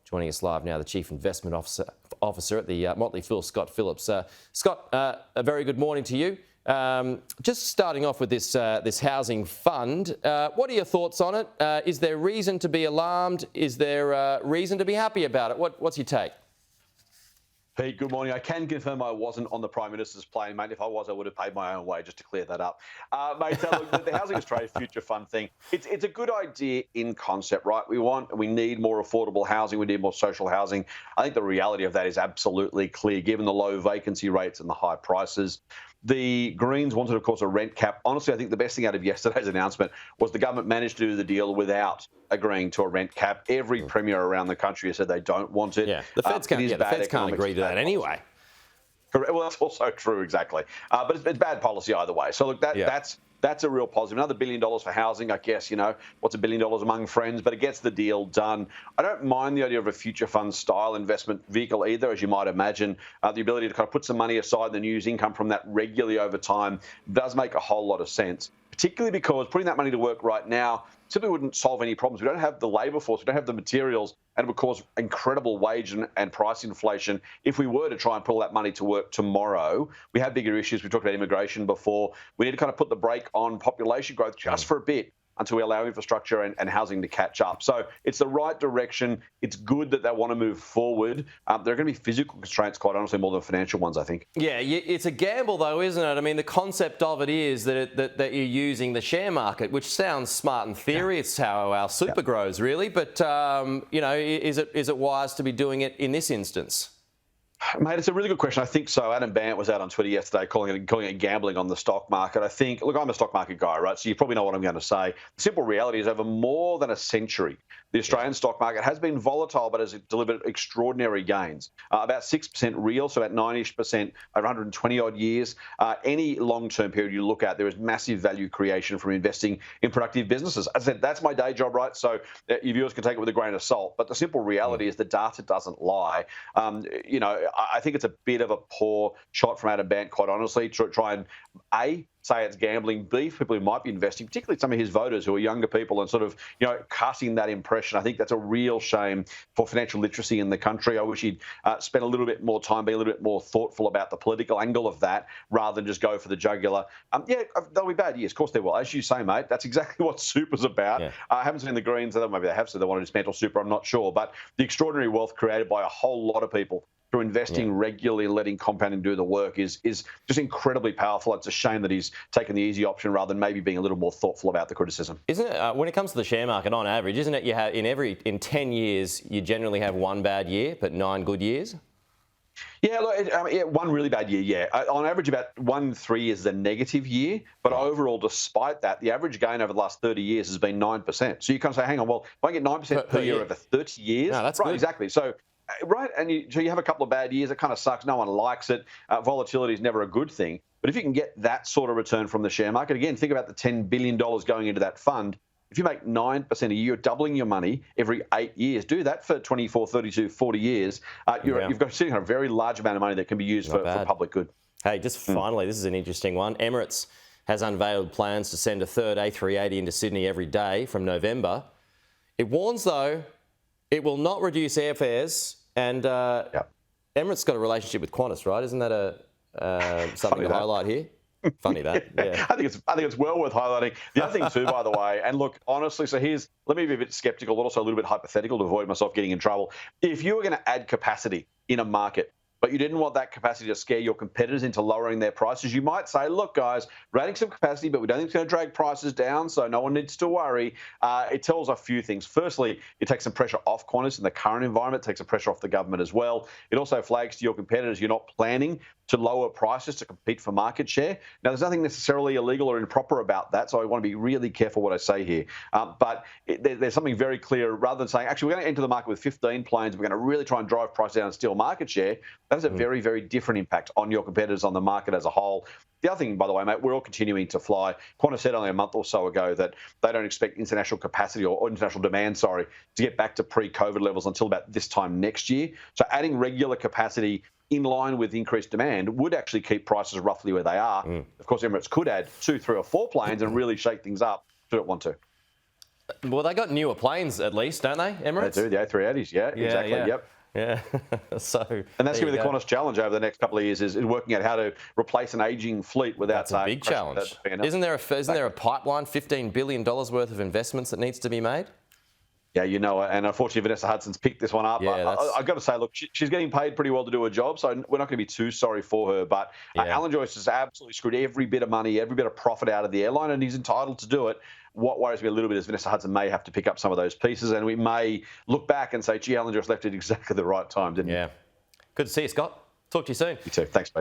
Joining us live now, the Chief Investment Officer at the Motley Phillips. Scott, a very good morning to you. Just starting off with this housing fund, what are your thoughts on it? Is there reason to be alarmed? Is there reason to be happy about it? What's your take? Pete, good morning. I can confirm I wasn't on the Prime Minister's plane, mate. If I was, I would have paid my own way, just to clear that up. Mate, look, the Housing Australia Future Fund thing, it's a good idea in concept, right? We need more affordable housing. We need more social housing. I think the reality of that is absolutely clear, given the low vacancy rates and the high prices. The Greens wanted, of course, a rent cap. Honestly, I think the best thing out of yesterday's announcement was the government managed to do the deal without agreeing to a rent cap. Every premier around the country has said they don't want it. Yeah, the Feds can't agree to that anyway. Well, that's also true, exactly. But it's bad policy either way. So, look, that's a real positive. Another $1 billion for housing, I guess, what's $1 billion among friends, but it gets the deal done. I don't mind the idea of a future fund style investment vehicle either, as you might imagine. The ability to kind of put some money aside and then use income from that regularly over time does make a whole lot of sense, particularly because putting that money to work right now simply wouldn't solve any problems. We don't have the labour force, we don't have the materials, and it would cause incredible wage and price inflation if we were to try and pull that money to work tomorrow. We have bigger issues. We talked about immigration before. We need to kind of put the brake on population growth just for a bit until we allow infrastructure and housing to catch up. So it's the right direction. It's good that they want to move forward. There are going to be physical constraints, quite honestly, more than financial ones, I think. Yeah, it's a gamble, though, isn't it? I mean, the concept of it is that you're using the share market, which sounds smart in theory. Yeah. It's how our super grows, really. But, is it wise to be doing it in this instance? Mate, it's a really good question. I think so. Adam Bant was out on Twitter yesterday calling it gambling on the stock market. I think, look, I'm a stock market guy, right? So you probably know what I'm going to say. The simple reality is over more than a century, the Australian stock market has been volatile, but has delivered extraordinary gains. About 6% real, so about 9-ish% over 120 odd years. Any long-term period you look at, there is massive value creation from investing in productive businesses. As I said, that's my day job, right? So your viewers can take it with a grain of salt. But the simple reality is the data doesn't lie. I think it's a bit of a poor shot from Adam Bant, quite honestly, to try and say it's gambling, B, for people who might be investing, particularly some of his voters who are younger people, and sort of, casting that impression. I think that's a real shame for financial literacy in the country. I wish he'd spend a little bit more time, be a little bit more thoughtful about the political angle of that, rather than just go for the jugular. There'll be bad years. Of course there will. As you say, mate, that's exactly what super's about. Yeah. I haven't seen the Greens, maybe they have said they want to dismantle super, I'm not sure. But the extraordinary wealth created by a whole lot of people through investing regularly, letting compounding do the work is just incredibly powerful. It's a shame that he's taken the easy option rather than maybe being a little more thoughtful about the criticism. Isn't it, when it comes to the share market, on average, isn't it you have in 10 years, you generally have one bad year, but 9 good years? Yeah, look, one really bad year, yeah. On average, about 1 3 years is a negative year. But overall, despite that, the average gain over the last 30 years has been 9%. So you kind of say, hang on, well, if I get 9% per year over 30 years, no, that's right, good. Exactly. So, right, and you have a couple of bad years, it kind of sucks, no one likes it, volatility is never a good thing. But if you can get that sort of return from the share market, again, think about the $10 billion going into that fund. If you make 9% a year, you're doubling your money every 8 years. Do that for 24, 32, 40 years. You've got sitting on a very large amount of money that can be used for public good. Hey, just finally, this is an interesting one. Emirates has unveiled plans to send a third A380 into Sydney every day from November. It warns, though, it will not reduce airfares, and Emirates got a relationship with Qantas, right? Isn't that something to highlight here? Funny that, yeah. I think it's well worth highlighting. The other thing too, by the way, and look, honestly, so let me be a bit sceptical, but also a little bit hypothetical to avoid myself getting in trouble. If you were going to add capacity in a market, but you didn't want that capacity to scare your competitors into lowering their prices, you might say, look, guys, we're adding some capacity, but we don't think it's going to drag prices down, so no one needs to worry. It tells a few things. Firstly, it takes some pressure off Qantas in the current environment. It takes some pressure off the government as well. It also flags to your competitors you're not planning to lower prices to compete for market share. Now, there's nothing necessarily illegal or improper about that, so I want to be really careful what I say here. But there's something very clear. Rather than saying, actually, we're going to enter the market with 15 planes, we're going to really try and drive prices down and steal market share, that has a very, very different impact on your competitors, on the market as a whole. The other thing, by the way, mate, we're all continuing to fly. Qantas said only a month or so ago that they don't expect international capacity or international demand, to get back to pre-COVID levels until about this time next year. So adding regular capacity in line with increased demand would actually keep prices roughly where they are. Of course, Emirates could add 2, 3 or 4 planes and really shake things up should it want to. Well, they got newer planes at least, don't they, Emirates? They do, the A380s, yeah, exactly, yeah. yep. Yeah. So, and that's going to be the Qantas challenge over the next couple of years is working out how to replace an ageing fleet without. That's a big challenge. Isn't there a pipeline, $15 billion worth of investments that needs to be made? Yeah, you know, and unfortunately Vanessa Hudson's picked this one up. Yeah, I've got to say, look, she's getting paid pretty well to do her job, so we're not going to be too sorry for her. But Alan Joyce has absolutely screwed every bit of money, every bit of profit out of the airline, and he's entitled to do it. What worries me a little bit is Vanessa Hudson may have to pick up some of those pieces, and we may look back and say, gee, Alan Joyce left at exactly the right time, didn't he? Yeah. Good to see you, Scott. Talk to you soon. You too. Thanks, mate.